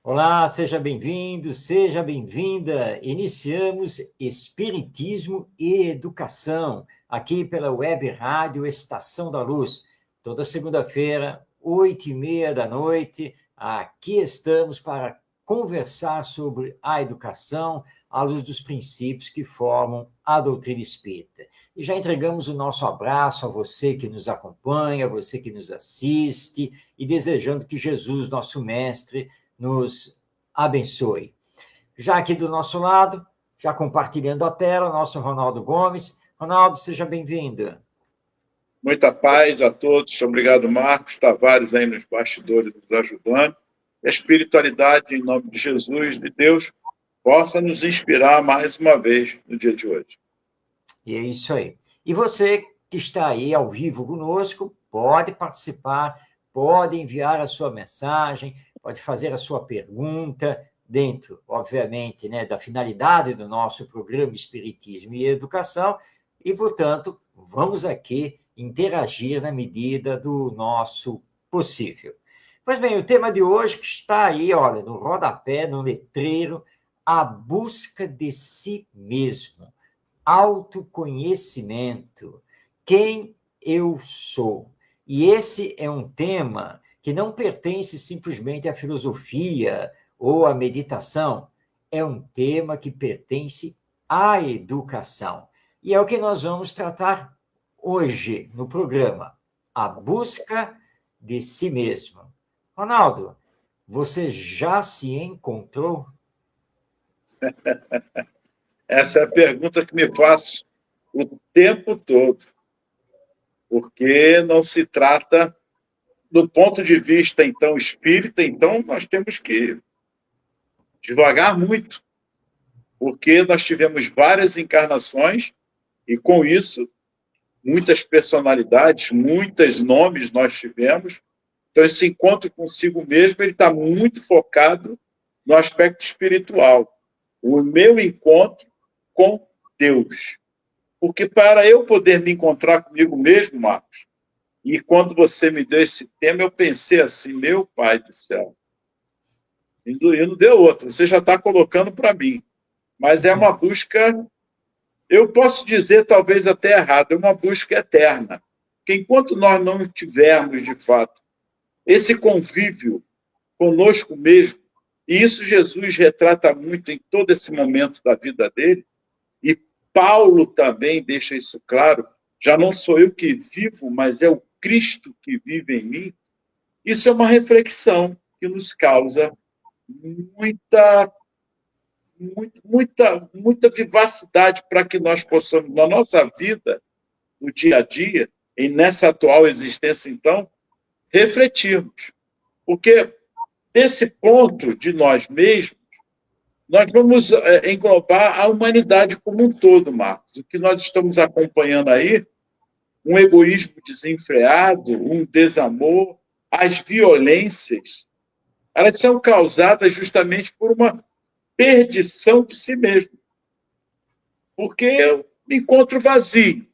Olá, seja bem-vindo, seja bem-vinda. Iniciamos Espiritismo e Educação, aqui pela Web Rádio Estação da Luz. Toda segunda-feira, 8h30 da noite, aqui estamos para conversar sobre a educação à luz dos princípios que formam a doutrina espírita. E já entregamos o nosso abraço a você que nos acompanha, a você que nos assiste, e desejando que Jesus, nosso mestre, nos abençoe. Já aqui do nosso lado, já compartilhando a tela, nosso Ronaldo Gomes. Ronaldo, seja bem-vindo. Muita paz a todos. Obrigado, Marcos Tavares, aí nos bastidores nos ajudando. E a espiritualidade, em nome de Jesus, de Deus, possa nos inspirar mais uma vez no dia de hoje. E é isso aí. E você que está aí ao vivo conosco, pode participar, pode enviar a sua mensagem, pode fazer a sua pergunta, dentro, obviamente, né, da finalidade do nosso programa Espiritismo e Educação, e, portanto, vamos aqui interagir na medida do nosso possível. Pois bem, o tema de hoje que está aí, olha, no rodapé, no letreiro, a busca de si mesmo, autoconhecimento, quem eu sou. E esse é um tema que não pertence simplesmente à filosofia ou à meditação, é um tema que pertence à educação. E é o que nós vamos tratar hoje no programa, a busca de si mesmo. Ronaldo, você já se encontrou? Essa é a pergunta que me faço o tempo todo, porque não se trata do ponto de vista, então, espírita, então nós temos que devagar muito, porque nós tivemos várias encarnações e, com isso, muitas personalidades, muitos nomes nós tivemos. Então, esse encontro consigo mesmo, ele está muito focado no aspecto espiritual. O meu encontro com Deus. Porque para eu poder me encontrar comigo mesmo, Marcos, e quando você me deu esse tema, eu pensei assim, meu Pai do céu, e não deu outro, você já está colocando para mim. Mas é uma busca, eu posso dizer talvez até errado, é uma busca eterna. Que enquanto nós não tivermos, de fato, esse convívio conosco mesmo, e isso Jesus retrata muito em todo esse momento da vida dele, e Paulo também deixa isso claro, já não sou eu que vivo, mas é o Cristo que vive em mim. Isso é uma reflexão que nos causa muita, muita vivacidade para que nós possamos, na nossa vida, no dia a dia, e nessa atual existência, então, refletirmos. Porque desse ponto de nós mesmos, nós vamos englobar a humanidade como um todo, Marcos. O que nós estamos acompanhando aí, um egoísmo desenfreado, um desamor, as violências, elas são causadas justamente por uma perdição de si mesmo. Porque eu me encontro vazio.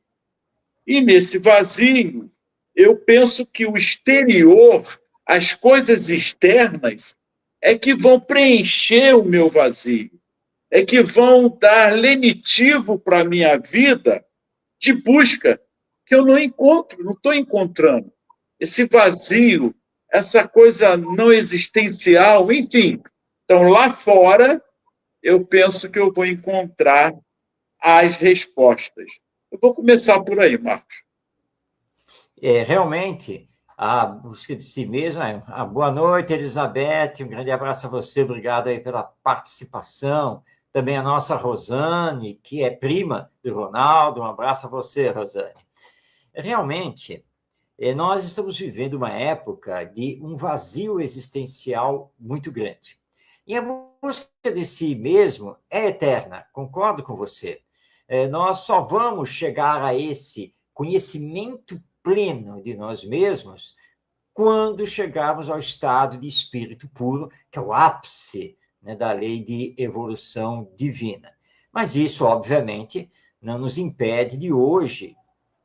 E nesse vazio, eu penso que o exterior, as coisas externas, é que vão preencher o meu vazio, é que vão dar lenitivo para a minha vida de busca que eu não encontro, não estou encontrando. Esse vazio, essa coisa não existencial, enfim. Então, lá fora, eu penso que eu vou encontrar as respostas. Eu vou começar por aí, Marcos. Realmente, a busca de si mesmo. Boa noite, Elizabeth, um grande abraço a você, obrigado aí pela participação. Também a nossa Rosane, que é prima do Ronaldo, um abraço a você, Rosane. Realmente, nós estamos vivendo uma época de um vazio existencial muito grande. E a busca de si mesmo é eterna, concordo com você. Nós só vamos chegar a esse conhecimento pleno de nós mesmos quando chegarmos ao estado de espírito puro, que é o ápice, né, da lei de evolução divina. Mas isso, obviamente, não nos impede de hoje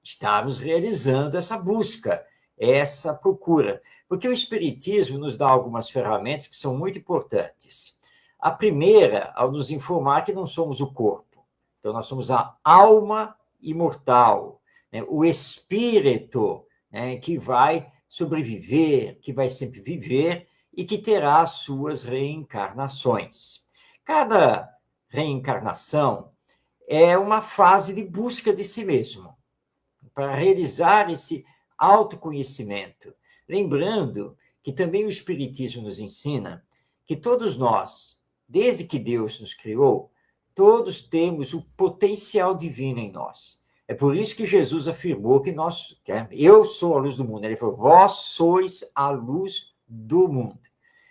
estarmos realizando essa busca, essa procura. Porque o Espiritismo nos dá algumas ferramentas que são muito importantes. A primeira, ao nos informar que não somos o corpo. Então, nós somos a alma imortal, né? O espírito, né, que vai sobreviver, que vai sempre viver e que terá suas reencarnações. Cada reencarnação é uma fase de busca de si mesmo, para realizar esse autoconhecimento. Lembrando que também o Espiritismo nos ensina que todos nós, desde que Deus nos criou, todos temos o potencial divino em nós. É por isso que Jesus afirmou que eu sou a luz do mundo. Ele falou, vós sois a luz do mundo.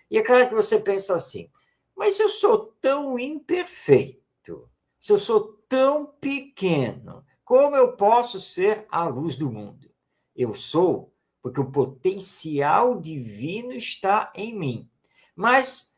E é claro que você pensa assim, mas se eu sou tão imperfeito, se eu sou tão pequeno, como eu posso ser a luz do mundo? Eu sou, porque o potencial divino está em mim. Mas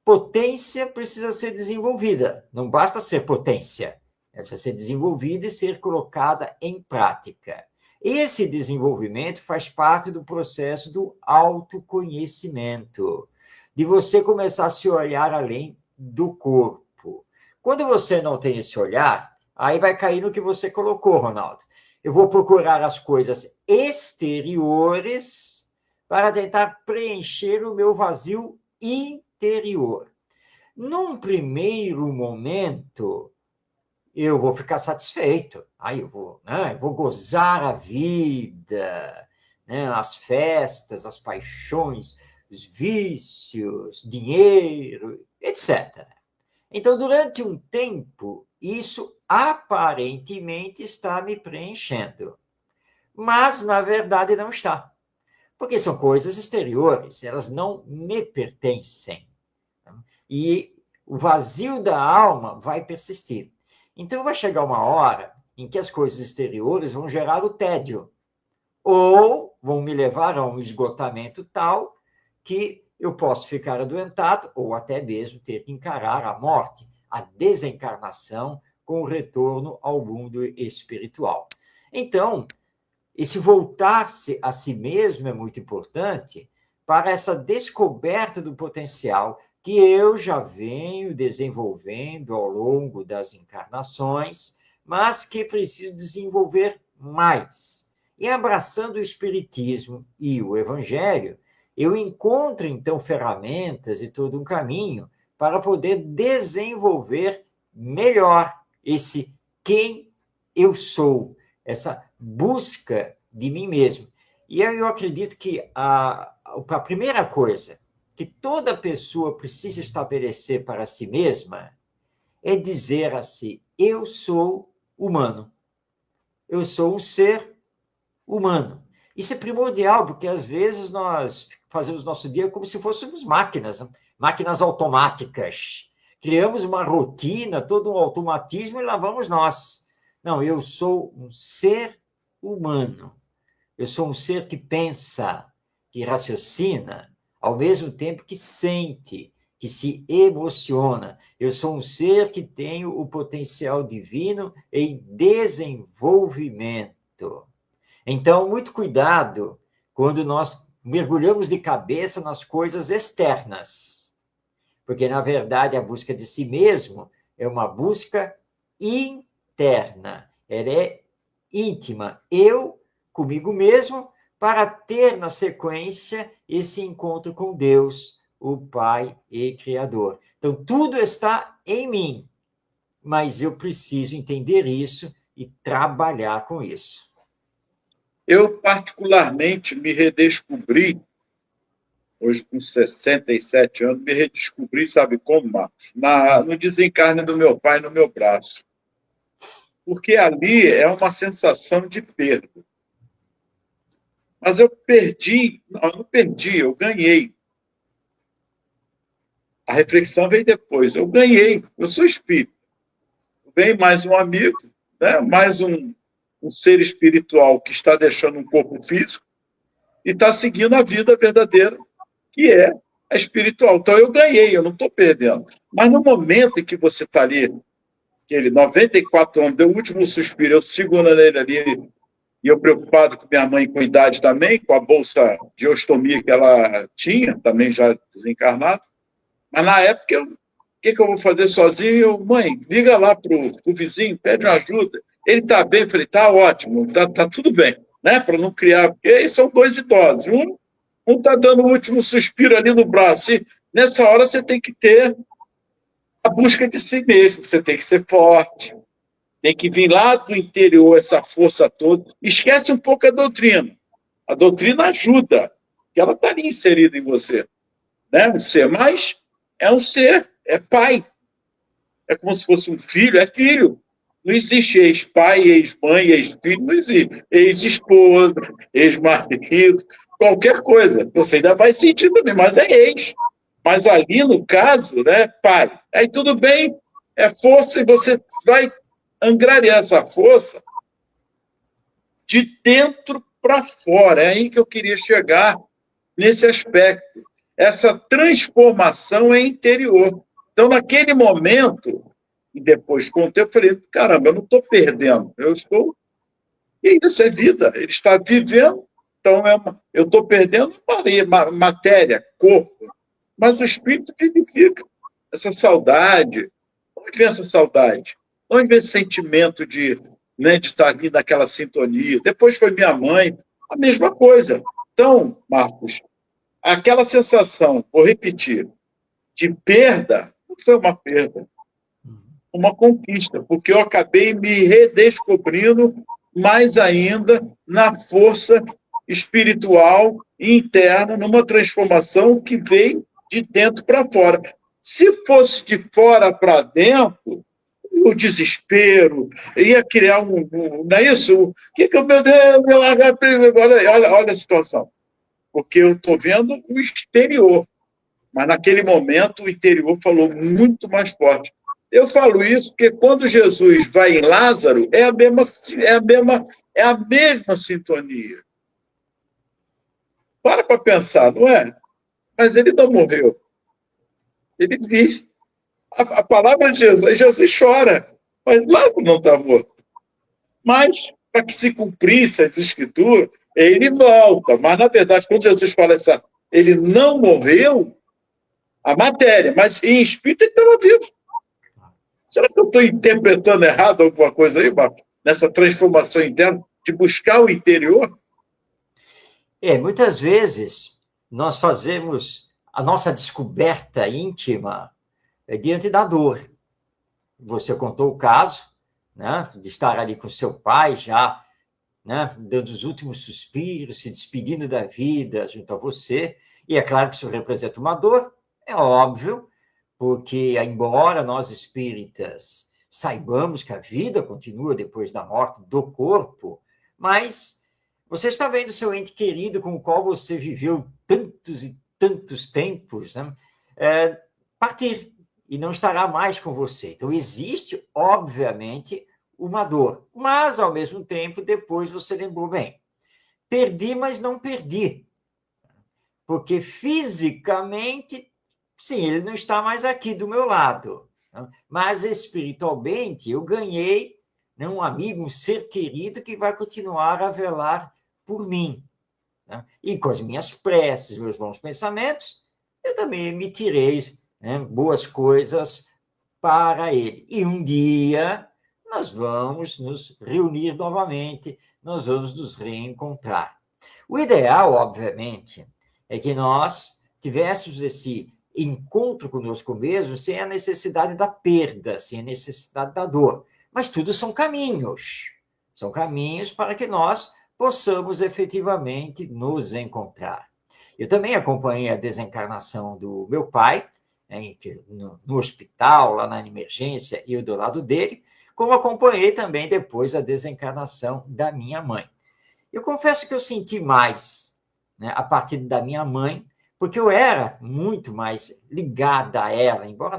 potência precisa ser desenvolvida, não basta ser potência. Precisa ser desenvolvida e ser colocada em prática. Esse desenvolvimento faz parte do processo do autoconhecimento, de você começar a se olhar além do corpo. Quando você não tem esse olhar, aí vai cair no que você colocou, Ronaldo. Eu vou procurar as coisas exteriores para tentar preencher o meu vazio interior. Num primeiro momento, eu vou ficar satisfeito. Aí eu vou gozar a vida, né? As festas, as paixões, os vícios, dinheiro, etc. Então, durante um tempo, isso aparentemente está me preenchendo. Mas, na verdade, não está. Porque são coisas exteriores, elas não me pertencem. E o vazio da alma vai persistir. Então, vai chegar uma hora em que as coisas exteriores vão gerar o tédio, ou vão me levar a um esgotamento tal que eu posso ficar adoentado, ou até mesmo ter que encarar a morte, a desencarnação, com o retorno ao mundo espiritual. Então, esse voltar-se a si mesmo é muito importante para essa descoberta do potencial que eu já venho desenvolvendo ao longo das encarnações, mas que preciso desenvolver mais. E abraçando o Espiritismo e o Evangelho, eu encontro, então, ferramentas e todo um caminho para poder desenvolver melhor esse quem eu sou, essa busca de mim mesmo. E eu acredito que a primeira coisa que toda pessoa precisa estabelecer para si mesma é dizer assim, eu sou humano. Eu sou um ser humano. Isso é primordial, porque às vezes nós fazemos nosso dia como se fôssemos máquinas, máquinas automáticas. Criamos uma rotina, todo um automatismo e lá vamos nós. Não, eu sou um ser humano. Eu sou um ser que pensa, que raciocina, ao mesmo tempo que sente, que se emociona. Eu sou um ser que tem o potencial divino em desenvolvimento. Então, muito cuidado quando nós mergulhamos de cabeça nas coisas externas, porque, na verdade, a busca de si mesmo é uma busca interna, ela é íntima. Eu, comigo mesmo, para ter, na sequência, esse encontro com Deus, o Pai e Criador. Então, tudo está em mim, mas eu preciso entender isso e trabalhar com isso. Eu, particularmente, me redescobri, hoje com 67 anos, me redescobri, sabe como, Marcos? No desencarne do meu pai no meu braço. Porque ali é uma sensação de perda. Mas eu não perdi, eu ganhei. A reflexão veio depois. Eu ganhei, eu sou espírita. Vem mais um amigo, né? Mais um ser espiritual que está deixando um corpo físico e está seguindo a vida verdadeira, que é a espiritual. Então eu ganhei, eu não estou perdendo. Mas no momento em que você está ali, aquele 94 anos, deu o último suspiro, eu seguro nele ali, e eu preocupado com minha mãe com idade também, com a bolsa de ostomia que ela tinha, também já desencarnada. Mas na época, o que eu vou fazer sozinho? Mãe, liga lá pro vizinho, pede uma ajuda. Ele está bem? Eu falei, tá ótimo, tá tudo bem, né? Para não criar, porque aí são dois idosos. Um está dando o último suspiro ali no braço. E nessa hora você tem que ter a busca de si mesmo, você tem que ser forte, tem que vir lá do interior essa força toda. Esquece um pouco a doutrina. A doutrina ajuda, porque ela está ali inserida em você, né? Um ser, mas é um ser, é pai. É como se fosse um filho, é filho. Não existe ex-pai, ex-mãe, ex-filho, não existe. Ex-esposa, ex-marido, qualquer coisa. Você ainda vai sentir também, mas é ex. Mas ali, no caso, né, pai. Aí tudo bem, é força e você vai angariar essa força de dentro para fora. É aí que eu queria chegar nesse aspecto. Essa transformação é interior. Então, naquele momento, e depois com o tempo, eu falei, caramba, eu não estou perdendo, eu estou... E isso é vida, ele está vivendo, então eu estou perdendo matéria, corpo, mas o espírito vivifica. Essa saudade, onde vem essa saudade? Onde vem esse sentimento de, né, de estar ali naquela sintonia? Depois foi minha mãe, a mesma coisa. Então, Marcos, aquela sensação, vou repetir, de perda, não foi uma perda, uma conquista, porque eu acabei me redescobrindo mais ainda na força espiritual e interna, numa transformação que veio de dentro para fora. Se fosse de fora para dentro, o desespero, ia criar não é isso? O que eu, meu Deus, olha a situação. Porque eu estou vendo o exterior, mas naquele momento o interior falou muito mais forte. Eu falo isso porque quando Jesus vai em Lázaro, é a mesma sintonia. Para pensar, não é? Mas ele não morreu. Ele diz. A palavra de Jesus chora, mas Lázaro não está morto. Mas, para que se cumprisse as escrituras, ele volta. Mas, na verdade, quando Jesus fala ele não morreu, a matéria, mas em espírito ele estava vivo. Será que eu estou interpretando errado alguma coisa aí, Marcos? Nessa transformação interna, de buscar o interior? Muitas vezes nós fazemos a nossa descoberta íntima diante da dor. Você contou o caso, né, de estar ali com seu pai já, né, dando os últimos suspiros, se despedindo da vida junto a você, e é claro que isso representa uma dor, é óbvio, porque, embora nós espíritas saibamos que a vida continua depois da morte do corpo, mas você está vendo seu ente querido com o qual você viveu tantos e tantos tempos, né, partir, e não estará mais com você. Então, existe, obviamente, uma dor, mas, ao mesmo tempo, depois você lembrou bem. Perdi, mas não perdi. Porque, fisicamente, sim, ele não está mais aqui do meu lado. Mas, espiritualmente, eu ganhei, né, um amigo, um ser querido que vai continuar a velar por mim. Né? E com as minhas preces, meus bons pensamentos, eu também emitirei, né, boas coisas para ele. E um dia nós vamos nos reunir novamente, nós vamos nos reencontrar. O ideal, obviamente, é que nós tivéssemos esse encontro conosco mesmo sem a necessidade da perda, sem a necessidade da dor. Mas tudo são caminhos para que nós possamos efetivamente nos encontrar. Eu também acompanhei a desencarnação do meu pai, né, no hospital, lá na emergência, e eu do lado dele, como acompanhei também depois a desencarnação da minha mãe. Eu confesso que eu senti mais, né, a partir da minha mãe, porque eu era muito mais ligada a ela, embora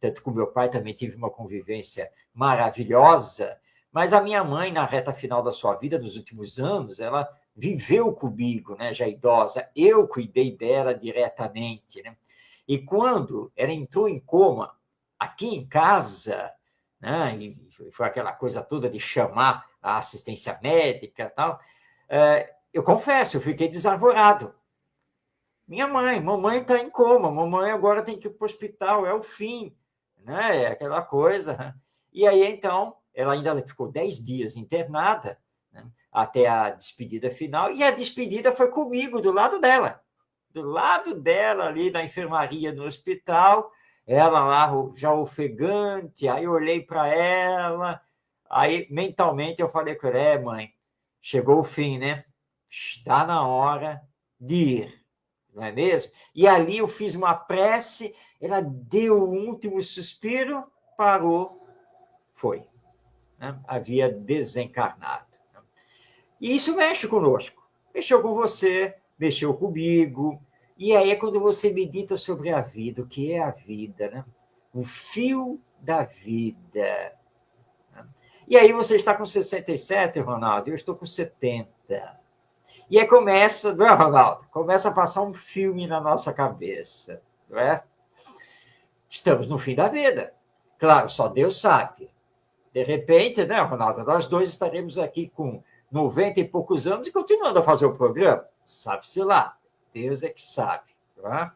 tanto com meu pai também tive uma convivência maravilhosa, mas a minha mãe, na reta final da sua vida, nos últimos anos, ela viveu comigo, né, já idosa, eu cuidei dela diretamente, né? E quando ela entrou em coma, aqui em casa, né? E foi aquela coisa toda de chamar a assistência médica e tal. Eu confesso, eu fiquei desarvorado. Minha mãe, mamãe está em coma, mamãe agora tem que ir para o hospital, é o fim, né? É aquela coisa. E aí, então, ela ainda ficou 10 dias internada, né? Até a despedida final, e a despedida foi comigo, do lado dela, ali na enfermaria no hospital, ela lá já ofegante, aí eu olhei para ela, aí mentalmente eu falei com ela, mãe, chegou o fim, né? Está na hora de ir, não é mesmo? E ali eu fiz uma prece, ela deu o último suspiro, parou, foi. Né? Havia desencarnado. E isso mexe conosco. Mexeu com você, mexeu comigo. E aí é quando você medita sobre a vida, o que é a vida, né? O fio da vida. E aí você está com 67, Ronaldo, eu estou com 70. E aí começa, não é, Ronaldo? Começa a passar um filme na nossa cabeça, não é? Estamos no fim da vida. Claro, só Deus sabe. De repente, né, Ronaldo, nós dois estaremos aqui com 90 e poucos anos e continuando a fazer o programa. Sabe-se lá. Deus é que sabe. Não é?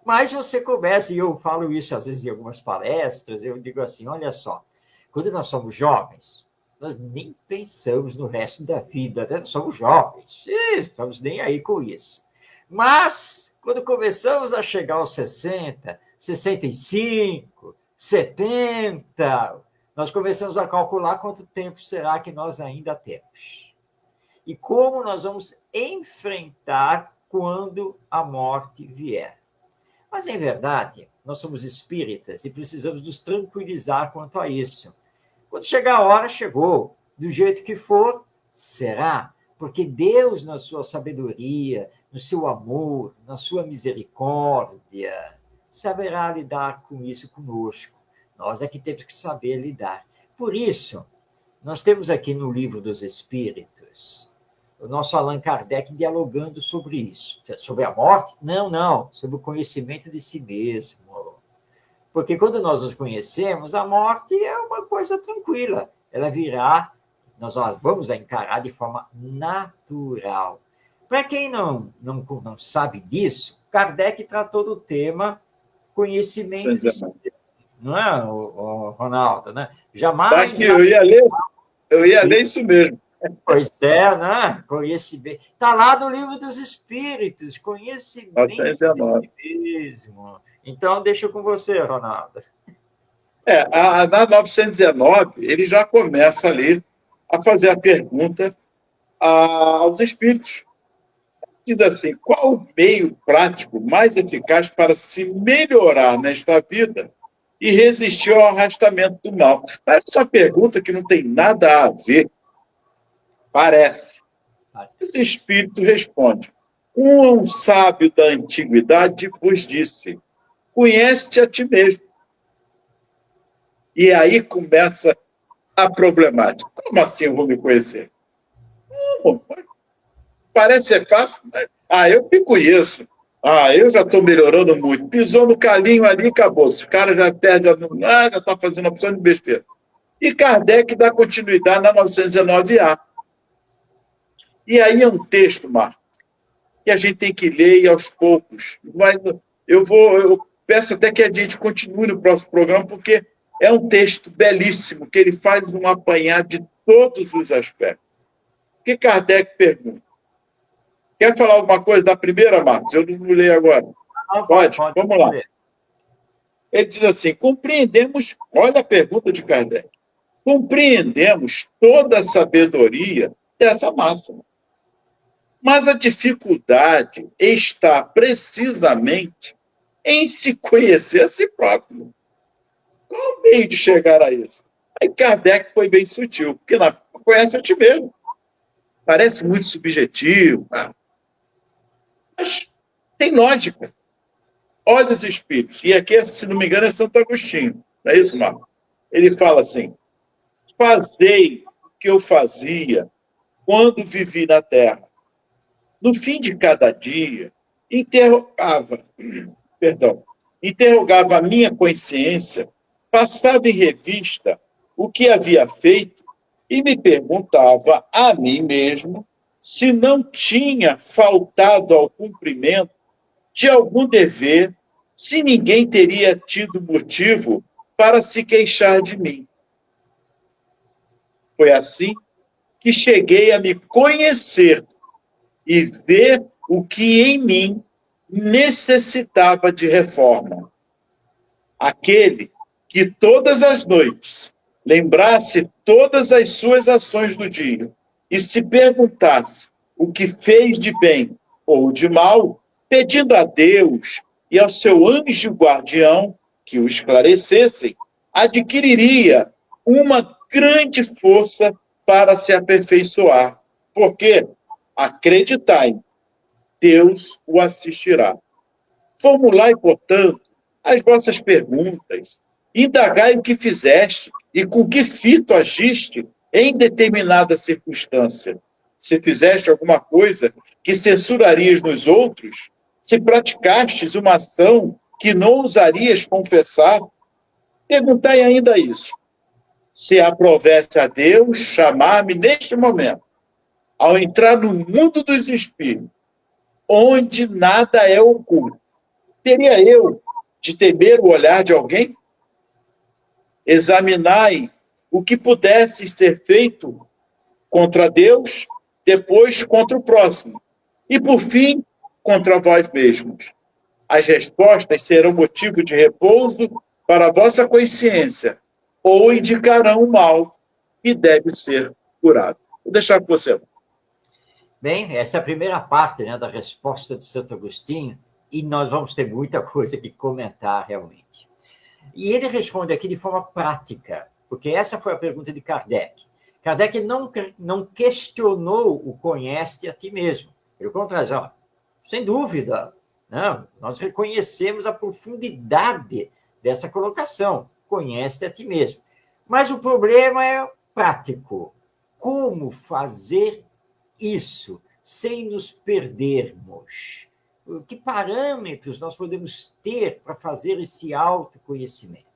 Mas você começa, e eu falo isso às vezes em algumas palestras, eu digo assim, olha só, quando nós somos jovens, nós nem pensamos no resto da vida, né? Nós somos jovens, não estamos nem aí com isso. Mas, quando começamos a chegar aos 60, 65, 70, nós começamos a calcular quanto tempo será que nós ainda temos. E como nós vamos enfrentar quando a morte vier. Mas, em verdade, nós somos espíritas e precisamos nos tranquilizar quanto a isso. Quando chegar a hora, chegou. Do jeito que for, será. Porque Deus, na sua sabedoria, no seu amor, na sua misericórdia, saberá lidar com isso conosco. Nós é que temos que saber lidar. Por isso, nós temos aqui no Livro dos Espíritos o nosso Allan Kardec dialogando sobre isso. Sobre a morte? Não. Sobre o conhecimento de si mesmo. Porque quando nós nos conhecemos, a morte é uma coisa tranquila. Ela virá, nós vamos a encarar de forma natural. Para quem não sabe disso, Kardec tratou do tema conhecimento de si mesmo. Não é, Ronaldo? Né? Jamais... Tá aqui, eu ia ler isso mesmo. Pois é, né? Conhecimento. Está lá no Livro dos Espíritos, conhecimento de si mesmo. Então, deixa com você, Ronaldo. Na 919, ele já começa ali a fazer a pergunta aos espíritos. Diz assim, qual o meio prático mais eficaz para se melhorar nesta vida e resistir ao arrastamento do mal? Parece uma pergunta que não tem nada a ver. Parece. O espírito responde, um sábio da antiguidade vos disse, conhece-te a ti mesmo. E aí começa a problemática. Como assim eu vou me conhecer? Parece ser fácil, mas... eu me conheço. Eu já estou melhorando muito. Pisou no calinho ali, acabou-se. O cara já perde, já está fazendo uma opção de besteira. E Kardec dá continuidade na 919A. E aí é um texto, Marcos, que a gente tem que ler e aos poucos. Eu peço até que a gente continue no próximo programa, porque é um texto belíssimo, que ele faz um apanhado de todos os aspectos. O que Kardec pergunta? Quer falar alguma coisa da primeira, Marcos? Eu não leio agora. Pode? Vamos lá. Ele diz assim, compreendemos, olha a pergunta de Kardec, compreendemos toda a sabedoria dessa máxima. Mas a dificuldade está precisamente em se conhecer a si próprio. Qual o meio de chegar a isso? Aí Kardec foi bem sutil, porque conhece a ti mesmo. Parece muito subjetivo, mas tem lógica. Olha os espíritos. E aqui, se não me engano, é Santo Agostinho. Não é isso, Marcos? Ele fala assim, fazei o que eu fazia quando vivi na Terra. No fim de cada dia, interrogava a minha consciência, passava em revista o que havia feito e me perguntava a mim mesmo se não tinha faltado ao cumprimento de algum dever, se ninguém teria tido motivo para se queixar de mim. Foi assim que cheguei a me conhecer e ver o que em mim necessitava de reforma. Aquele que todas as noites lembrasse todas as suas ações do dia e se perguntasse o que fez de bem ou de mal, pedindo a Deus e ao seu anjo guardião que o esclarecessem, adquiriria uma grande força para se aperfeiçoar, porque, acreditai, Deus o assistirá. Formulai, portanto, as vossas perguntas, indagai o que fizeste e com que fito agiste em determinada circunstância. Se fizeste alguma coisa que censurarias nos outros, se praticastes uma ação que não ousarias confessar, perguntai ainda isso. Se aprovesse a Deus chamar-me neste momento, ao entrar no mundo dos espíritos, onde nada é oculto, teria eu de temer o olhar de alguém? Examinai o que pudesse ser feito contra Deus, depois contra o próximo, e por fim, contra vós mesmos. As respostas serão motivo de repouso para a vossa consciência, ou indicarão o mal que deve ser curado. Vou deixar com você. Bem, essa é a primeira parte, né, da resposta de Santo Agostinho, e nós vamos ter muita coisa que comentar realmente. E ele responde aqui de forma prática, porque essa foi a pergunta de Kardec. Kardec não questionou o conhece a ti mesmo. Pelo contrário, ó, sem dúvida, não, nós reconhecemos a profundidade dessa colocação. Conhece a ti mesmo. Mas o problema é prático. Como fazer isso sem nos perdermos? Que parâmetros nós podemos ter para fazer esse autoconhecimento?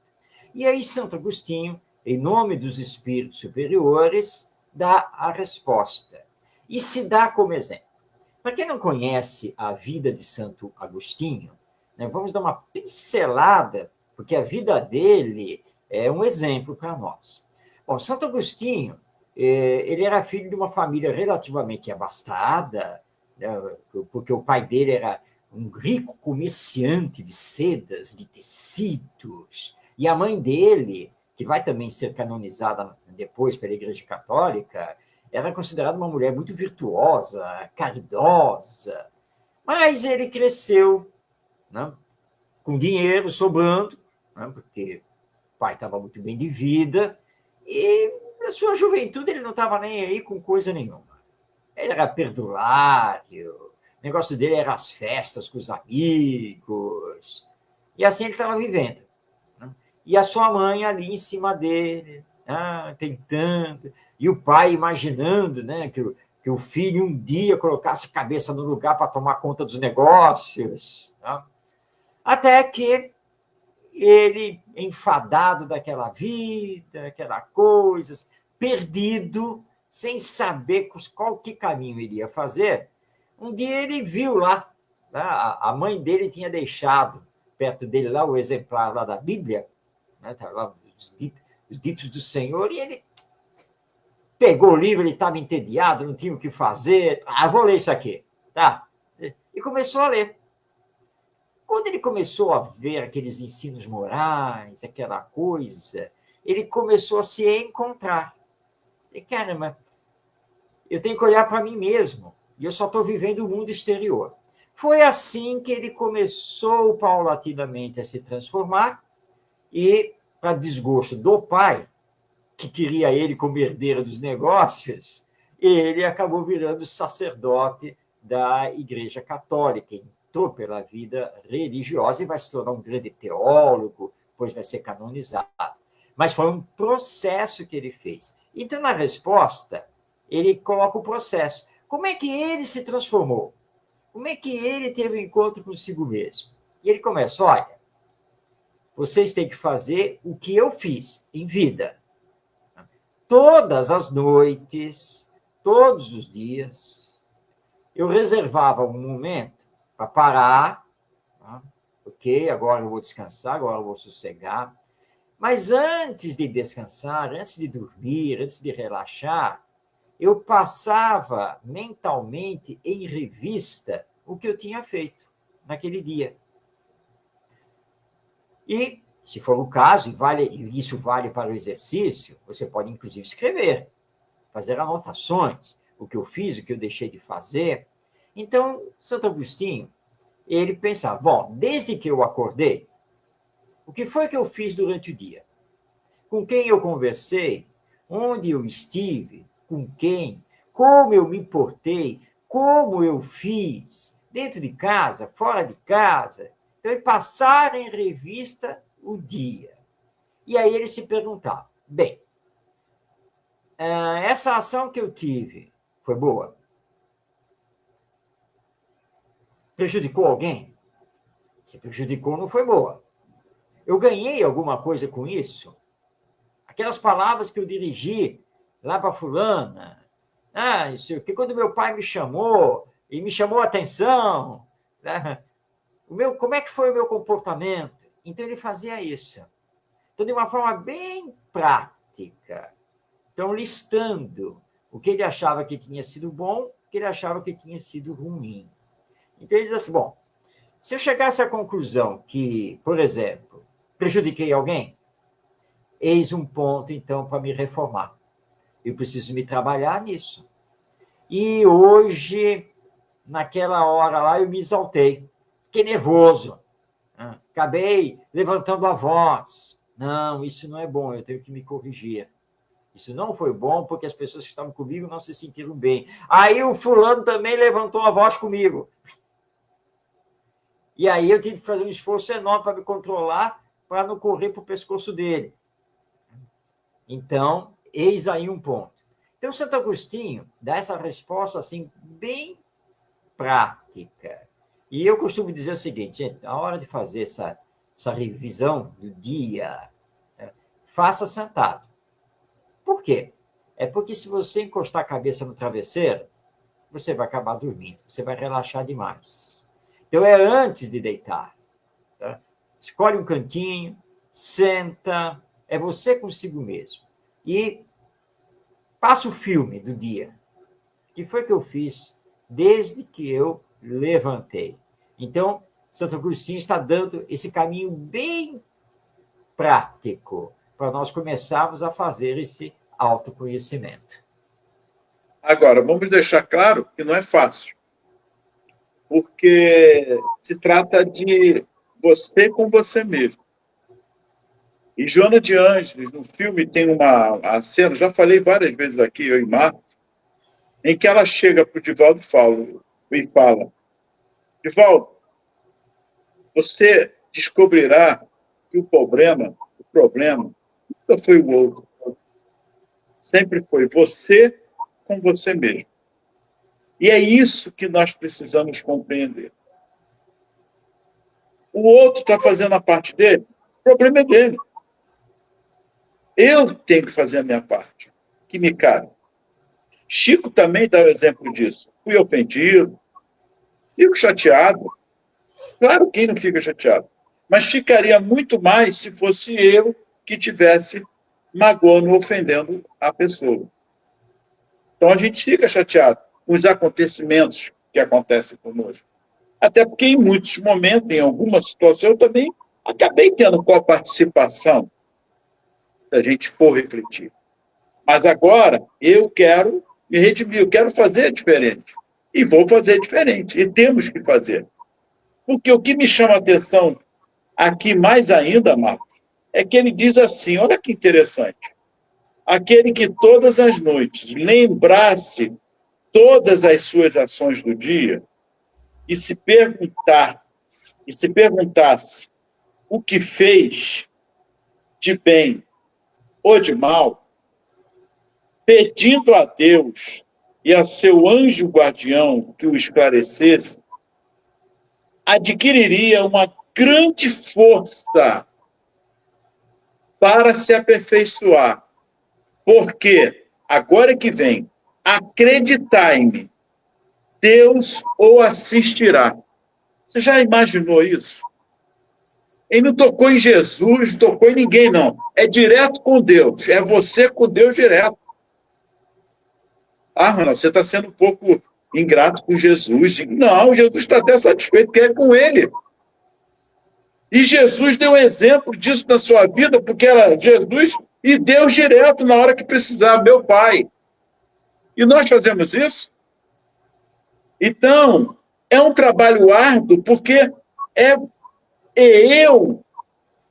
E aí, Santo Agostinho, em nome dos espíritos superiores, dá a resposta. E se dá como exemplo. Para quem não conhece a vida de Santo Agostinho, né, vamos dar uma pincelada, porque a vida dele é um exemplo para nós. Bom, Santo Agostinho, ele era filho de uma família relativamente abastada, né, porque o pai dele era um rico comerciante de sedas, de tecidos, e a mãe dele, que vai também ser canonizada depois pela Igreja Católica, era considerada uma mulher muito virtuosa, caridosa. Mas ele cresceu, né, com dinheiro sobrando, né, porque o pai estava muito bem de vida, e na sua juventude ele não estava nem aí com coisa nenhuma. Ele era perdulário, o negócio dele era as festas com os amigos, e assim ele estava vivendo. E a sua mãe ali em cima dele, tentando, e o pai imaginando, né, que o filho um dia colocasse a cabeça no lugar para tomar conta dos negócios. Né? Até que ele, enfadado daquela vida, aquela coisa, perdido, sem saber qual que caminho iria fazer, um dia ele viu lá, né, a mãe dele tinha deixado perto dele lá o exemplar lá da Bíblia, né, tá lá, os ditos do Senhor, e ele pegou o livro, ele estava entediado, não tinha o que fazer. Vou ler isso aqui. Tá? E começou a ler. Quando ele começou a ver aqueles ensinos morais, aquela coisa, ele começou a se encontrar. E, caramba, eu tenho que olhar para mim mesmo, e eu só estou vivendo o mundo exterior. Foi assim que ele começou paulatinamente a se transformar, e, para desgosto do pai, que queria ele como herdeiro dos negócios, ele acabou virando sacerdote da Igreja Católica, entrou pela vida religiosa e vai se tornar um grande teólogo, depois vai ser canonizado. Mas foi um processo que ele fez. Então, na resposta, ele coloca o processo. Como é que ele se transformou? Como é que ele teve um encontro consigo mesmo? E ele começa, olha, vocês têm que fazer o que eu fiz em vida. todas as noites, todos os dias, eu reservava um momento para parar, tá? Ok, agora eu vou descansar, agora eu vou sossegar. Mas antes de descansar, antes de dormir, antes de relaxar, eu passava mentalmente em revista o que eu tinha feito naquele dia. E, se for o caso, e isso vale para o exercício, você pode, inclusive, escrever, fazer anotações, o que eu fiz, o que eu deixei de fazer. Então, Santo Agostinho, ele pensava, bom, desde que eu acordei, o que foi que eu fiz durante o dia? Com quem eu conversei? Onde eu estive? Com quem? Como eu me portei? Como eu fiz? Dentro de casa? Fora de casa? Então, ele passar em revista o dia. E aí ele se perguntava, bem, essa ação que eu tive foi boa? Prejudicou alguém? Se prejudicou, não foi boa. Eu ganhei alguma coisa com isso? Aquelas palavras que eu dirigi lá para fulana, isso que quando meu pai me chamou, e me chamou a atenção, né? Como é que foi o meu comportamento? Então, ele fazia isso. Então, de uma forma bem prática. Então, listando o que ele achava que tinha sido bom, o que ele achava que tinha sido ruim. Então, ele diz assim, bom, se eu chegasse à conclusão que, por exemplo, prejudiquei alguém, eis um ponto, então, para me reformar. Eu preciso me trabalhar nisso. E hoje, naquela hora lá, eu me exaltei. Fiquei nervoso. Acabei levantando a voz. Não, isso não é bom, eu tenho que me corrigir. Isso não foi bom porque as pessoas que estavam comigo não se sentiram bem. Aí o fulano também levantou a voz comigo. E aí eu tive que fazer um esforço enorme para me controlar, para não correr para o pescoço dele. Então, eis aí um ponto. Então, Santo Agostinho dá essa resposta assim, bem prática. E eu costumo dizer o seguinte, gente, a hora de fazer essa revisão do dia, faça sentado. Por quê? É porque se você encostar a cabeça no travesseiro, você vai acabar dormindo, você vai relaxar demais. Então, é antes de deitar. Tá? Escolhe um cantinho, senta, é você consigo mesmo. E passa o filme do dia. O que foi que eu fiz desde que eu levantei? Então, Santo Agostinho está dando esse caminho bem prático para nós começarmos a fazer esse autoconhecimento. Agora, vamos deixar claro que não é fácil, porque se trata de você com você mesmo. E Joana de Ângeles, no filme, tem uma cena, já falei várias vezes aqui, eu e Marcos, em que ela chega para o Divaldo e fala, Divaldo, você descobrirá que o problema nunca foi o outro. Sempre foi você com você mesmo. E é isso que nós precisamos compreender. O outro está fazendo a parte dele, o problema é dele. Eu tenho que fazer a minha parte, que me cabe. Chico também dá o exemplo disso. Fui ofendido, fico chateado. Claro, quem não fica chateado? Mas ficaria muito mais se fosse eu que tivesse magoando, ofendendo a pessoa. Então a gente fica chateado com os acontecimentos que acontecem conosco. Até porque em muitos momentos, em algumas situações, eu também acabei tendo coparticipação, se a gente for refletir. Mas agora eu quero me redimir, eu quero fazer diferente. E vou fazer diferente. E temos que fazer. Porque o que me chama a atenção aqui mais ainda, Marcos, é que ele diz assim, olha que interessante, aquele que todas as noites lembrasse todas as suas ações do dia e se perguntasse o que fez de bem ou de mal, pedindo a Deus e a seu anjo guardião que o esclarecesse, adquiriria uma grande força para se aperfeiçoar Porque, agora que vem, acreditai-me, Deus o assistirá. Você já imaginou isso? Ele não tocou em Jesus, não tocou em ninguém, não. É direto com Deus. É você com Deus direto. Ah, Ronaldo, você está sendo um pouco ingrato com Jesus. Não, Jesus está até satisfeito, porque é com ele. E Jesus deu um exemplo disso na sua vida, porque era Jesus e Deus direto na hora que precisava, meu Pai. E nós fazemos isso? Então, é um trabalho árduo, porque é eu,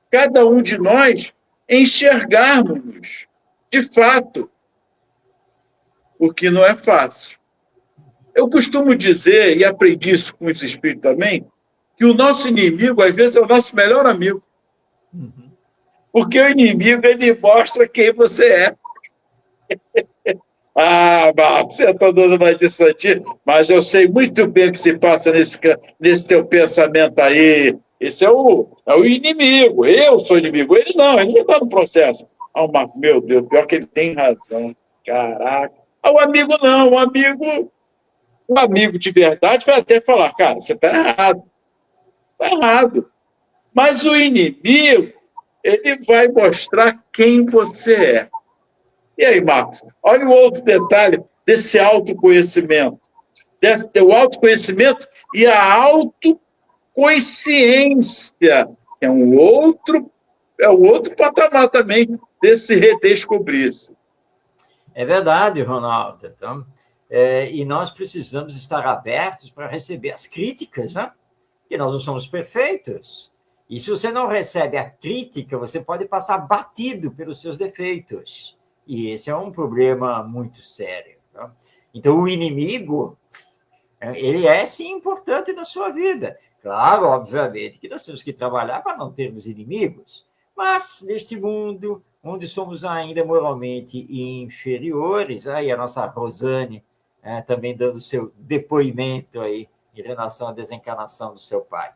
cada um de nós, enxergarmos, de fato, o que não é fácil. Eu costumo dizer, e aprendi isso com esse espírito também, que o nosso inimigo, às vezes, é o nosso melhor amigo. Porque o inimigo, ele mostra quem você é. Ah, Marcos, você está dando uma de santinho, mas eu sei muito bem o que se passa nesse teu pensamento aí. Esse é o inimigo. Eu sou inimigo. Ele não está no processo. Ah, Marcos, meu Deus, pior que ele tem razão. Caraca. Ah, o amigo não, o amigo de verdade vai até falar, cara, você está errado. Está errado. Mas o inimigo, ele vai mostrar quem você é. E aí, Marcos, olha o outro detalhe desse autoconhecimento. Desse teu autoconhecimento e a autoconsciência, que é um outro patamar também desse redescobrir-se. É verdade, Ronaldo. Então, e nós precisamos estar abertos para receber as críticas, né? Que nós não somos perfeitos. E se você não recebe a crítica, você pode passar batido pelos seus defeitos. E esse é um problema muito sério. Tá? Então, o inimigo, ele é, sim, importante na sua vida. Claro, obviamente, que nós temos que trabalhar para não termos inimigos. Mas, neste mundo, onde somos ainda moralmente inferiores, aí a nossa Rosane também dando seu depoimento aí em relação à desencarnação do seu pai.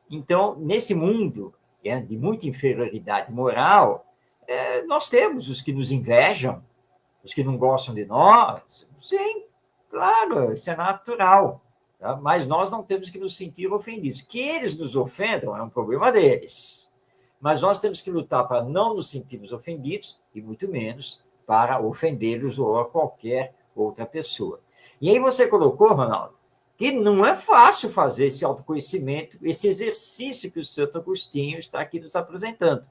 Então, nesse mundo de muita inferioridade moral, nós temos os que nos invejam, os que não gostam de nós. Sim, claro, isso é natural. Tá? Mas nós não temos que nos sentir ofendidos. Que eles nos ofendam é um problema deles. Mas nós temos que lutar para não nos sentirmos ofendidos e muito menos para ofendê-los ou a qualquer outra pessoa. E aí você colocou, Ronaldo, que não é fácil fazer esse autoconhecimento, esse exercício que o Santo Agostinho está aqui nos apresentando.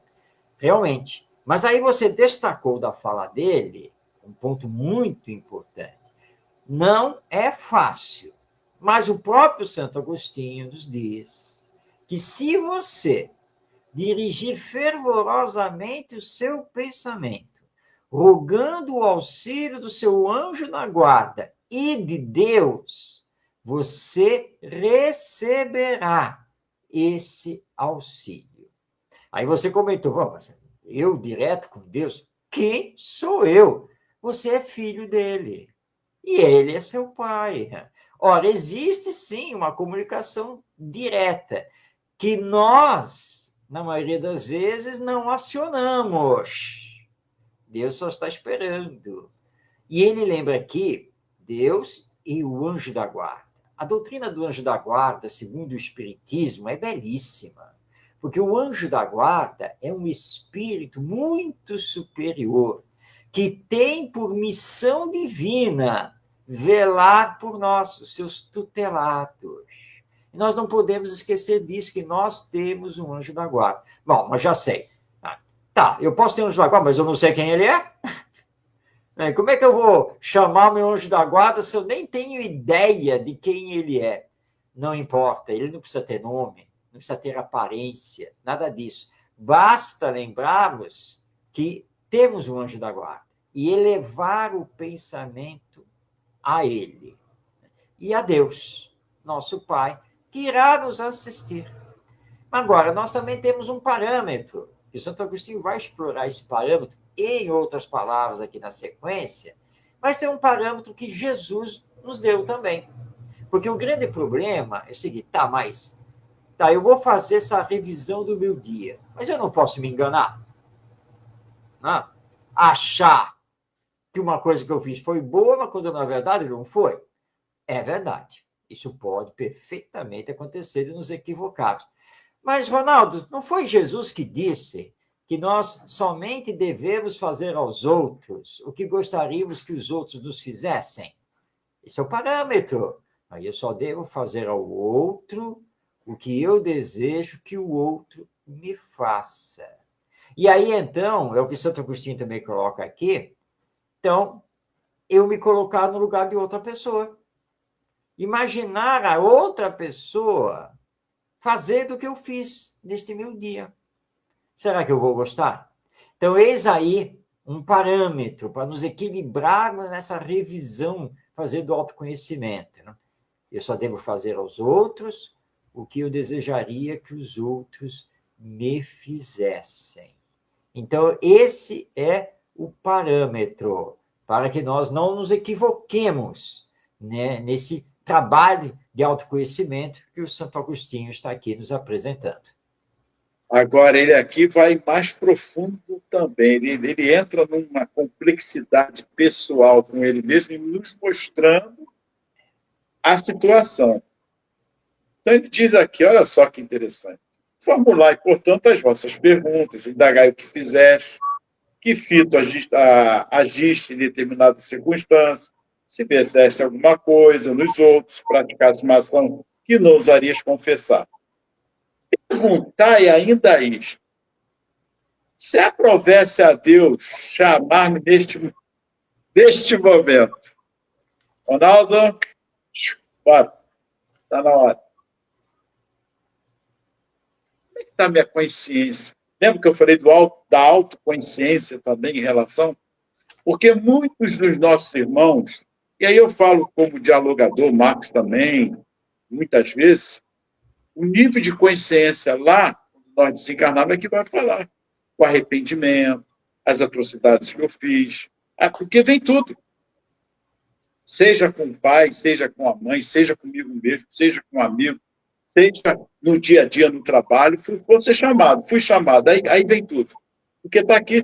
Realmente. Mas aí você destacou da fala dele um ponto muito importante. Não é fácil, mas o próprio Santo Agostinho nos diz que se você dirigir fervorosamente o seu pensamento, rogando o auxílio do seu anjo da guarda e de Deus, você receberá esse auxílio. Aí você comentou, mas eu direto com Deus? Quem sou eu? Você é filho dele. E ele é seu pai. Ora, existe sim uma comunicação direta que nós, na maioria das vezes, não acionamos. Deus só está esperando. E ele lembra aqui Deus e o anjo da guarda. A doutrina do anjo da guarda, segundo o Espiritismo, é belíssima. Porque o anjo da guarda é um espírito muito superior, que tem por missão divina velar por nós, os seus tutelados. E nós não podemos esquecer disso, que nós temos um anjo da guarda. Bom, mas já sei. Tá, eu posso ter um anjo da guarda, mas eu não sei quem ele é? Como é que eu vou chamar meu anjo da guarda se eu nem tenho ideia de quem ele é? Não importa, ele não precisa ter nome, não precisa ter aparência, nada disso. Basta lembrarmos que temos um anjo da guarda e elevar o pensamento a ele e a Deus, nosso Pai, que irá nos assistir. Agora, nós também temos um parâmetro, que o Santo Agostinho vai explorar esse parâmetro, em outras palavras aqui na sequência, mas tem um parâmetro que Jesus nos deu também. Porque o grande problema é o seguinte, eu vou fazer essa revisão do meu dia, mas eu não posso me enganar. Não. achar que uma coisa que eu fiz foi boa, mas quando na verdade não foi. É verdade. Isso pode perfeitamente acontecer de nos equivocarmos. Mas, Ronaldo, não foi Jesus que disse que nós somente devemos fazer aos outros o que gostaríamos que os outros nos fizessem? Esse é o parâmetro. Aí eu só devo fazer ao outro o que eu desejo que o outro me faça. E aí, então, é o que Santo Agostinho também coloca aqui, então, eu me colocar no lugar de outra pessoa. Imaginar a outra pessoa fazendo o que eu fiz neste meu dia. Será que eu vou gostar? Então, eis aí um parâmetro para nos equilibrarmos nessa revisão, fazer do autoconhecimento. Né? Eu só devo fazer aos outros o que eu desejaria que os outros me fizessem. Então, esse é o parâmetro para que nós não nos equivoquemos, né, nesse trabalho de autoconhecimento que o Santo Agostinho está aqui nos apresentando. Agora, ele aqui vai mais profundo também. Ele entra numa complexidade pessoal com ele mesmo e nos mostrando a situação. Então, ele diz aqui, olha só que interessante. Formulai, portanto, as vossas perguntas, indagai o que fizeste, que fito agiste em determinada circunstância, se fizeste alguma coisa nos outros, praticaste uma ação que não ousarias confessar. Perguntai ainda isto. Se aprovesse a Deus chamar-me neste momento. Ronaldo, bora. Está na hora. Como é que está a minha consciência? Lembra que eu falei da autoconsciência também em relação? Porque muitos dos nossos irmãos, e aí eu falo como dialogador, Marcos também, muitas vezes, o nível de consciência lá, quando nós desencarnamos, é que vai falar. O arrependimento, as atrocidades que eu fiz, porque vem tudo. Seja com o pai, seja com a mãe, seja comigo mesmo, seja com um amigo, seja no dia a dia, no trabalho, fui chamado, aí vem tudo. Porque está aqui.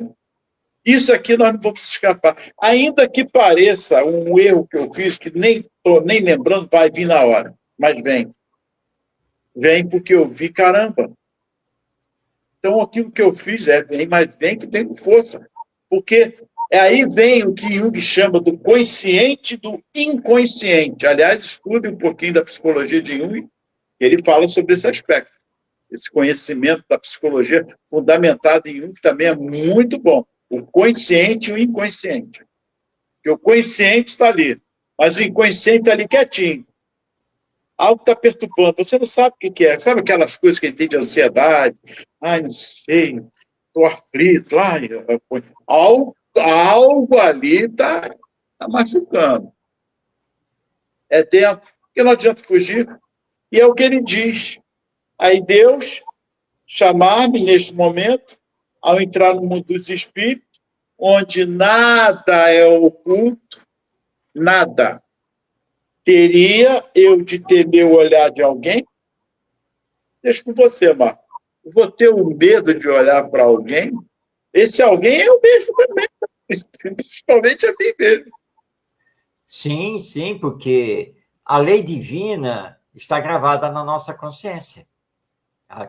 Isso aqui nós não vamos escapar. Ainda que pareça um erro que eu fiz, que nem estou nem lembrando, vai vir na hora. Mas vem. Vem porque eu vi, caramba. Então aquilo que eu fiz vem, mas vem que tem força. Porque aí vem o que Jung chama do consciente e do inconsciente. Aliás, estude um pouquinho da psicologia de Jung, ele fala sobre esse aspecto. Esse conhecimento da psicologia fundamentado em Jung também é muito bom. O consciente e o inconsciente. Porque o consciente está ali, mas o inconsciente está ali quietinho. Algo está perturbando, você não sabe o que é. Sabe aquelas coisas que ele tem de ansiedade? Ai, não sei, estou aflito. Algo ali está machucando. É dentro, porque não adianta fugir. E é o que ele diz. Aí Deus chamar-me neste momento, ao entrar no mundo dos espíritos, onde nada é oculto, nada. Teria eu de temer o olhar de alguém? Deixa com você, Marco. Eu vou ter o medo de olhar para alguém? Esse alguém é eu mesmo também, principalmente a mim mesmo. Sim, sim, porque a lei divina está gravada na nossa consciência.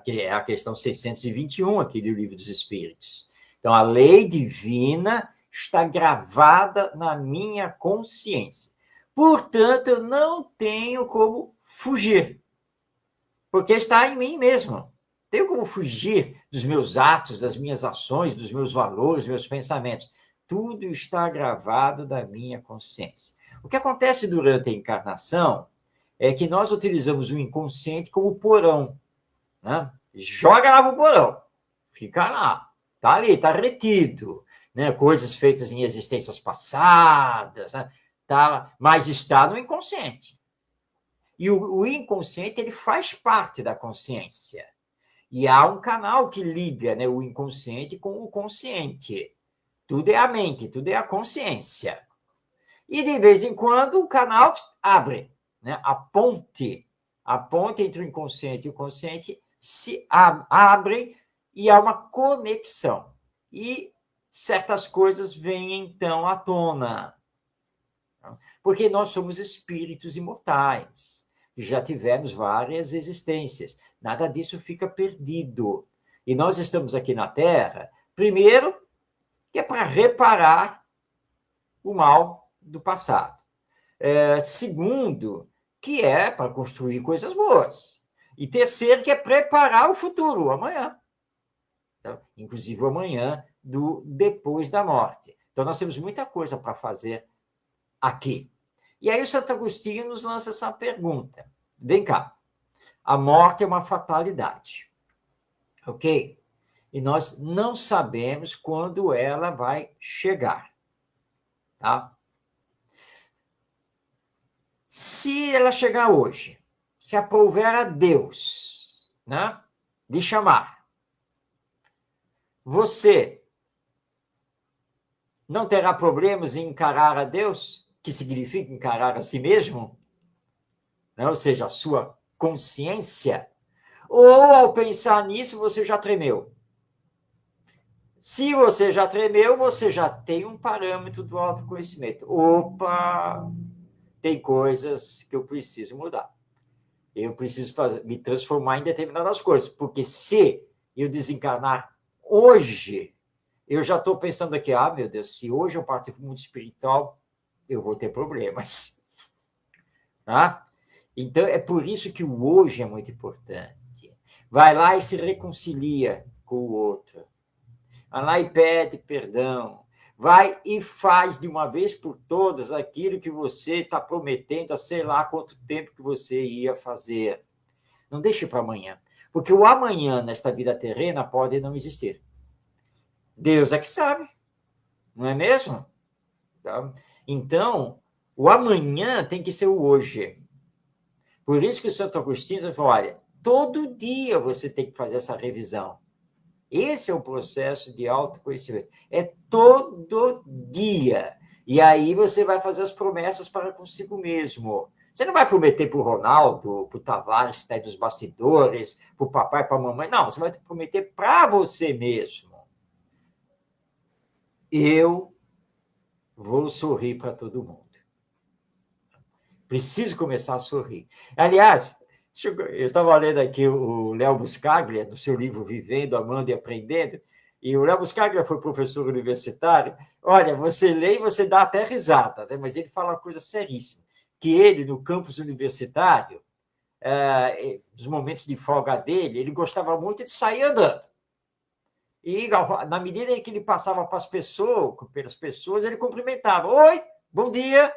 É a questão 621 aqui do Livro dos Espíritos. Então, a lei divina está gravada na minha consciência. Portanto, eu não tenho como fugir, porque está em mim mesmo. Tenho como fugir dos meus atos, das minhas ações, dos meus valores, dos meus pensamentos. Tudo está gravado na minha consciência. O que acontece durante a encarnação é que nós utilizamos o inconsciente como porão. Né? Joga lá pro porão, fica lá, tá ali, tá retido, né? Coisas feitas em existências passadas, né? Tá, mas está no inconsciente. E o inconsciente ele faz parte da consciência. E há um canal que liga, né, o inconsciente com o consciente. Tudo é a mente, tudo é a consciência. E de vez em quando o canal abre, né? A ponte entre o inconsciente e o consciente se abrem e há uma conexão. E certas coisas vêm então à tona. Porque nós somos espíritos imortais, já tivemos várias existências. Nada disso fica perdido. E nós estamos aqui na Terra, primeiro, que é para reparar o mal do passado. Segundo, que é para construir coisas boas. E terceiro, que é preparar o futuro, o amanhã. Então, inclusive o amanhã do depois da morte. Então, nós temos muita coisa para fazer aqui. E aí o Santo Agostinho nos lança essa pergunta. Vem cá, a morte é uma fatalidade, ok? E nós não sabemos quando ela vai chegar, tá? Se ela chegar hoje, se aprouver a Deus, né, de chamar, você não terá problemas em encarar a Deus, que significa encarar a si mesmo, né? Ou seja, a sua consciência, ou ao pensar nisso você já tremeu. Se você já tremeu, você já tem um parâmetro do autoconhecimento. Opa, tem coisas que eu preciso mudar. Eu preciso me transformar em determinadas coisas, porque se eu desencarnar hoje, eu já estou pensando aqui, meu Deus, se hoje eu partir para o mundo espiritual, eu vou ter problemas. Tá? Então, é por isso que o hoje é muito importante. Vai lá e se reconcilia com o outro. Vai lá e pede perdão. Vai e faz de uma vez por todas aquilo que você está prometendo há sei lá quanto tempo que você ia fazer. Não deixe para amanhã. Porque o amanhã nesta vida terrena pode não existir. Deus é que sabe. Não é mesmo? Então, o amanhã tem que ser o hoje. Por isso que o Santo Agostinho falou, olha, todo dia você tem que fazer essa revisão. Esse é o processo de autoconhecimento. É todo dia. E aí você vai fazer as promessas para consigo mesmo. Você não vai prometer para o Ronaldo, para o Tavares, que está aí dos bastidores, para o papai, para a mamãe. Não, você vai prometer para você mesmo. Eu vou sorrir para todo mundo. Preciso começar a sorrir. Aliás, eu estava lendo aqui o Léo Buscaglia, no seu livro Vivendo, Amando e Aprendendo, e o Léo Buscaglia foi professor universitário. Olha, você lê e você dá até risada, né? Mas ele fala uma coisa seríssima, que ele, no campus universitário, nos momentos de folga dele, ele gostava muito de sair andando. E, na medida em que ele passava pelas pessoas, ele cumprimentava. Oi, bom dia.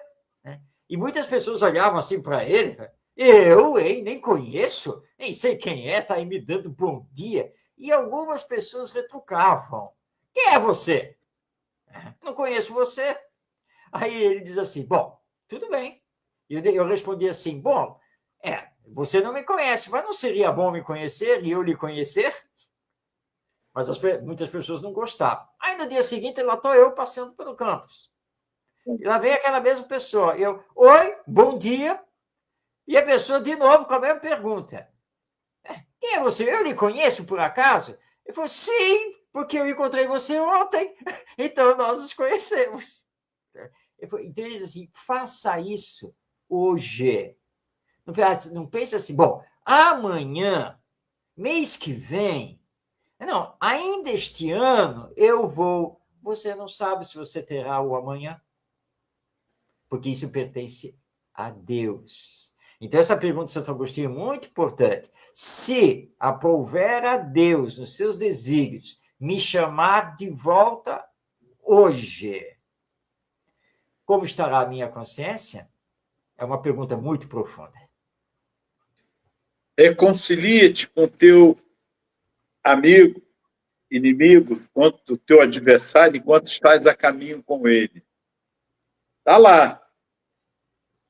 E muitas pessoas olhavam assim para ele. Eu, hein? Nem conheço, nem sei quem é, está aí me dando bom dia. E algumas pessoas retrucavam. Quem é você? Não conheço você. Aí ele diz assim, bom, tudo bem. Eu respondi assim, bom, você não me conhece, mas não seria bom me conhecer e eu lhe conhecer? Mas muitas pessoas não gostavam. Aí no dia seguinte, lá estou eu passeando pelo campus. E lá vem aquela mesma pessoa. Oi, bom dia. E a pessoa, de novo, com a mesma pergunta. Quem é você? Eu lhe conheço, por acaso? Ele falou, sim, porque eu encontrei você ontem. Então, nós nos conhecemos. Então, ele diz assim, faça isso hoje. Não pense assim, bom, amanhã, mês que vem, não, ainda este ano eu vou. Você não sabe se você terá o amanhã, porque isso pertence a Deus. Então, essa pergunta de Santo Agostinho é muito importante. Se aprouver a Deus nos seus desígnios me chamar de volta hoje, como estará a minha consciência? É uma pergunta muito profunda. Reconcilia-te com teu amigo, inimigo, quanto teu adversário, enquanto estás a caminho com ele. Está lá.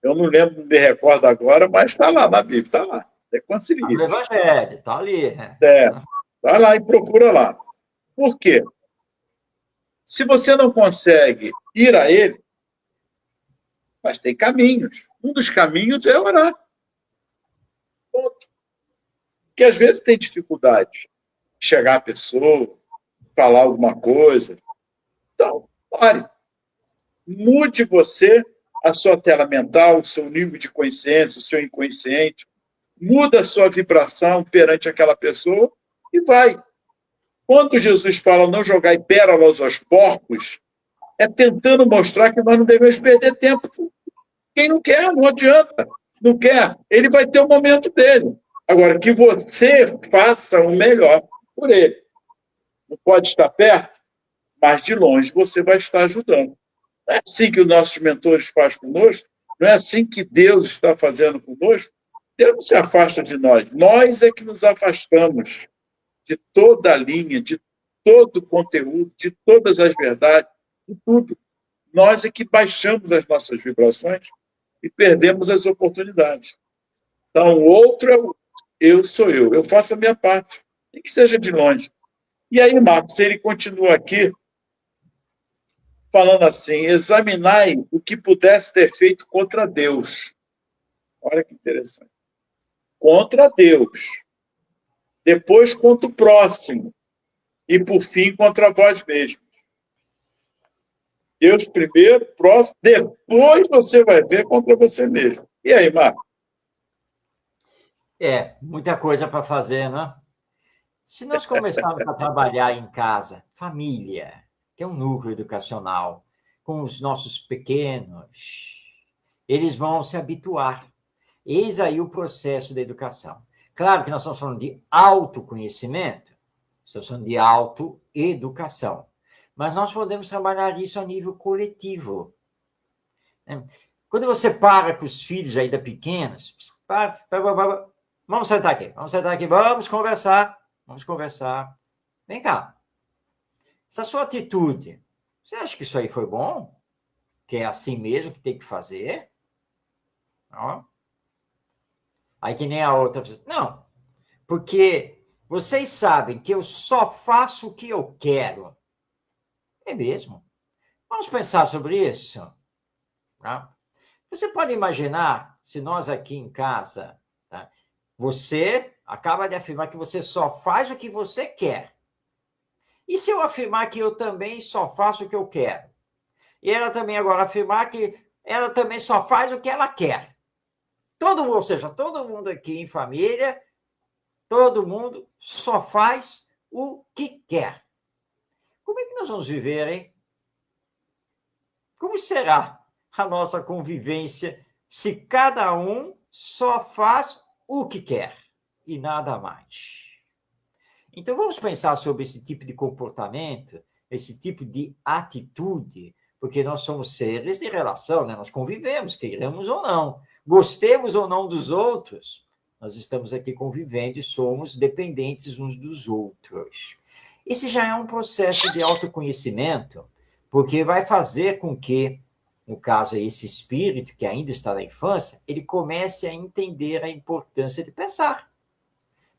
Eu não lembro, não me recordo agora, mas está lá na Bíblia, está lá. Reconcilia-te. No Evangelho, está ali. Vai lá e procura lá. Por quê? Se você não consegue ir a ele, mas tem caminhos. Um dos caminhos é orar. Porque às vezes tem dificuldade de chegar à pessoa, falar alguma coisa. Então, pare. Mude você, a sua tela mental, o seu nível de consciência, o seu inconsciente. Muda a sua vibração perante aquela pessoa e vai. Quando Jesus fala não jogai pérolas aos porcos, é tentando mostrar que nós não devemos perder tempo. Quem não quer, não adianta. Não quer, ele vai ter o momento dele. Agora, que você faça o melhor por ele. Não pode estar perto, mas de longe você vai estar ajudando. Não é assim que os nossos mentores fazem conosco, não é assim que Deus está fazendo conosco. Deus não se afasta de nós é que nos afastamos de toda a linha, de todo o conteúdo, de todas as verdades, de tudo. Nós é que baixamos as nossas vibrações e perdemos as oportunidades. Então, o outro é o eu sou eu. Eu faço a minha parte, nem que seja de longe. E aí, Marcos, ele continua aqui falando assim: examinai o que pudesse ter feito contra Deus. Olha que interessante. Contra Deus. Depois contra o próximo. E, por fim, contra vós mesmos. Deus primeiro, próximo, depois você vai ver contra você mesmo. E aí, Marcos? Muita coisa para fazer, né? Se nós começarmos a trabalhar em casa, família, que é um núcleo educacional, com os nossos pequenos, eles vão se habituar. Eis aí o processo da educação. Claro que nós estamos falando de autoconhecimento, estamos falando de autoeducação, mas nós podemos trabalhar isso a nível coletivo. Quando você para com os filhos ainda pequenos, vamos sentar aqui, vamos conversar. Vem cá. Essa sua atitude, você acha que isso aí foi bom? Que é assim mesmo que tem que fazer? Não. Aí que nem a outra. Não, porque vocês sabem que eu só faço o que eu quero. É mesmo? Vamos pensar sobre isso. Tá? Você pode imaginar, se nós aqui em casa, tá? Você acaba de afirmar que você só faz o que você quer. E se eu afirmar que eu também só faço o que eu quero? E ela também agora afirmar que ela também só faz o que ela quer. Todo mundo, ou seja, todo mundo aqui em família, todo mundo só faz o que quer. Como é que nós vamos viver, hein? Como será a nossa convivência se cada um só faz o que quer e nada mais? Então, vamos pensar sobre esse tipo de comportamento, esse tipo de atitude, porque nós somos seres de relação, né? Nós convivemos, queiramos ou não, gostemos ou não dos outros, nós estamos aqui convivendo e somos dependentes uns dos outros. Esse já é um processo de autoconhecimento, porque vai fazer com que, no caso, esse espírito que ainda está na infância, ele comece a entender a importância de pensar.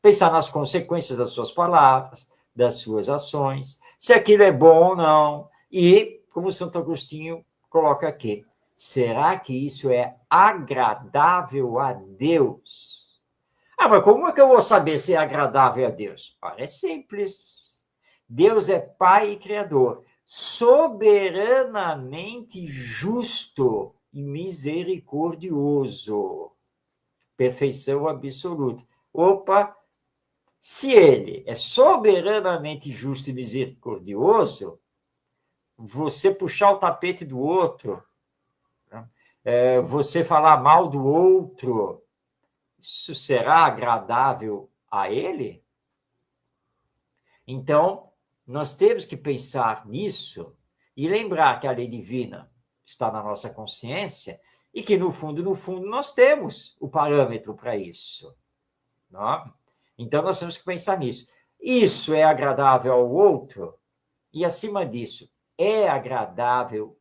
Pensar nas consequências das suas palavras, das suas ações, se aquilo é bom ou não. E, como Santo Agostinho coloca aqui, será que isso é agradável a Deus? Mas como é que eu vou saber se é agradável a Deus? Olha, é simples. Deus é Pai e Criador, soberanamente justo e misericordioso. Perfeição absoluta. Opa! Se ele é soberanamente justo e misericordioso, você puxar o tapete do outro, você falar mal do outro, isso será agradável a ele? Então, nós temos que pensar nisso e lembrar que a lei divina está na nossa consciência e que, no fundo, nós temos o parâmetro para isso. Não? Então, nós temos que pensar nisso. Isso é agradável ao outro? E, acima disso, é agradável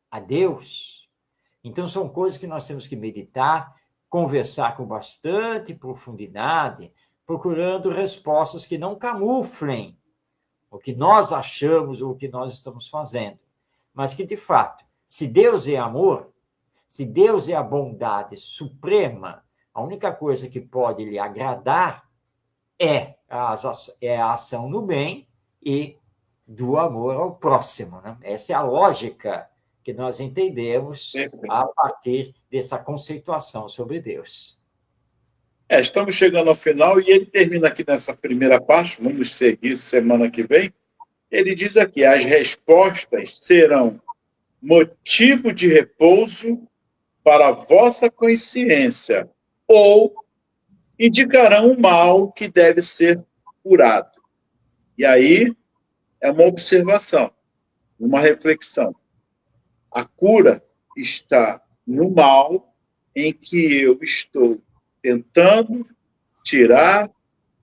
a Deus? Então, são coisas que nós temos que meditar, conversar com bastante profundidade, procurando respostas que não camuflem o que nós achamos ou o que nós estamos fazendo, mas que, de fato, se Deus é amor, se Deus é a bondade suprema, a única coisa que pode lhe agradar é a ação no bem e do amor ao próximo, né? Essa é a lógica que nós entendemos a partir dessa conceituação sobre Deus. Estamos chegando ao final e ele termina aqui nessa primeira parte, vamos seguir semana que vem. Ele diz aqui: as respostas serão motivo de repouso para a vossa consciência, ou indicarão o mal que deve ser curado. E aí é uma observação, uma reflexão. A cura está no mal em que eu estou tentando tirar,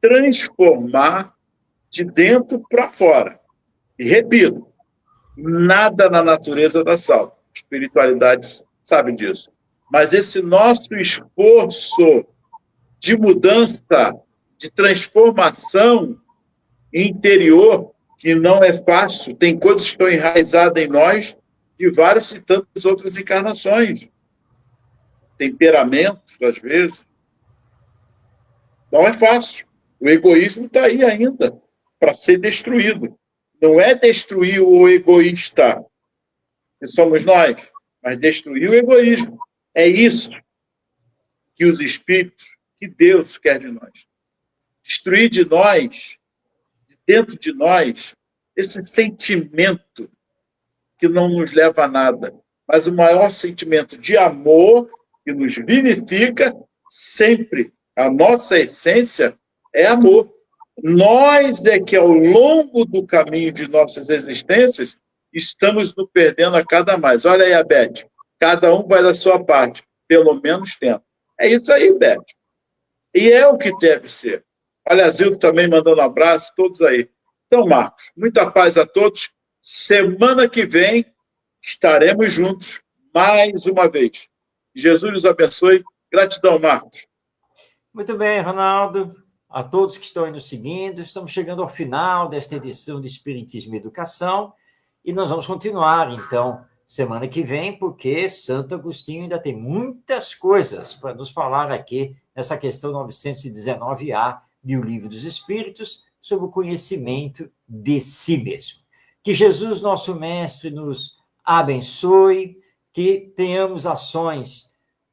transformar de dentro para fora. E repito, nada na natureza dá salvo. A espiritualidade sabe disso. Mas esse nosso esforço de mudança, de transformação interior, que não é fácil, tem coisas que estão enraizadas em nós de várias e tantas outras encarnações. Temperamentos, às vezes. Não é fácil. O egoísmo está aí ainda para ser destruído. Não é destruir o egoísta, que somos nós, mas destruir o egoísmo. É isso que os espíritos, que Deus quer de nós. Destruir de nós, de dentro de nós, esse sentimento que não nos leva a nada, mas o maior sentimento de amor que nos vivifica sempre. A nossa essência é amor. Nós é que, ao longo do caminho de nossas existências, estamos nos perdendo a cada mais. Olha aí a Beth, cada um vai da sua parte, pelo menos tenta. É isso aí, Beth. E é o que deve ser. Olha, a Zildo também mandando um abraço, todos aí. Então, Marcos, muita paz a todos. Semana que vem estaremos juntos mais uma vez. Jesus os abençoe. Gratidão, Marcos. Muito bem, Ronaldo. A todos que estão aí nos seguindo, estamos chegando ao final desta edição de Espiritismo e Educação e nós vamos continuar, então, semana que vem, porque Santo Agostinho ainda tem muitas coisas para nos falar aqui nessa questão 919A de O Livro dos Espíritos, sobre o conhecimento de si mesmo. Que Jesus, nosso Mestre, nos abençoe, que tenhamos ações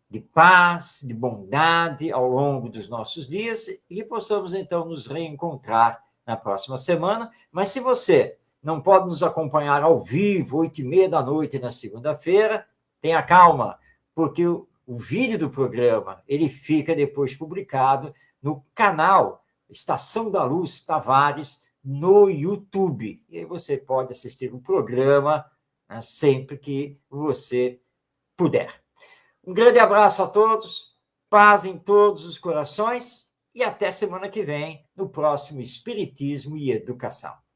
de paz, de bondade ao longo dos nossos dias e que possamos, então, nos reencontrar na próxima semana. Mas se você não pode nos acompanhar ao vivo, 8h30 da noite na segunda-feira, tenha calma, porque o vídeo do programa ele fica depois publicado no canal Estação da Luz Tavares no YouTube. E aí você pode assistir o programa, né, sempre que você puder. Um grande abraço a todos, paz em todos os corações e até semana que vem no próximo Espiritismo e Educação.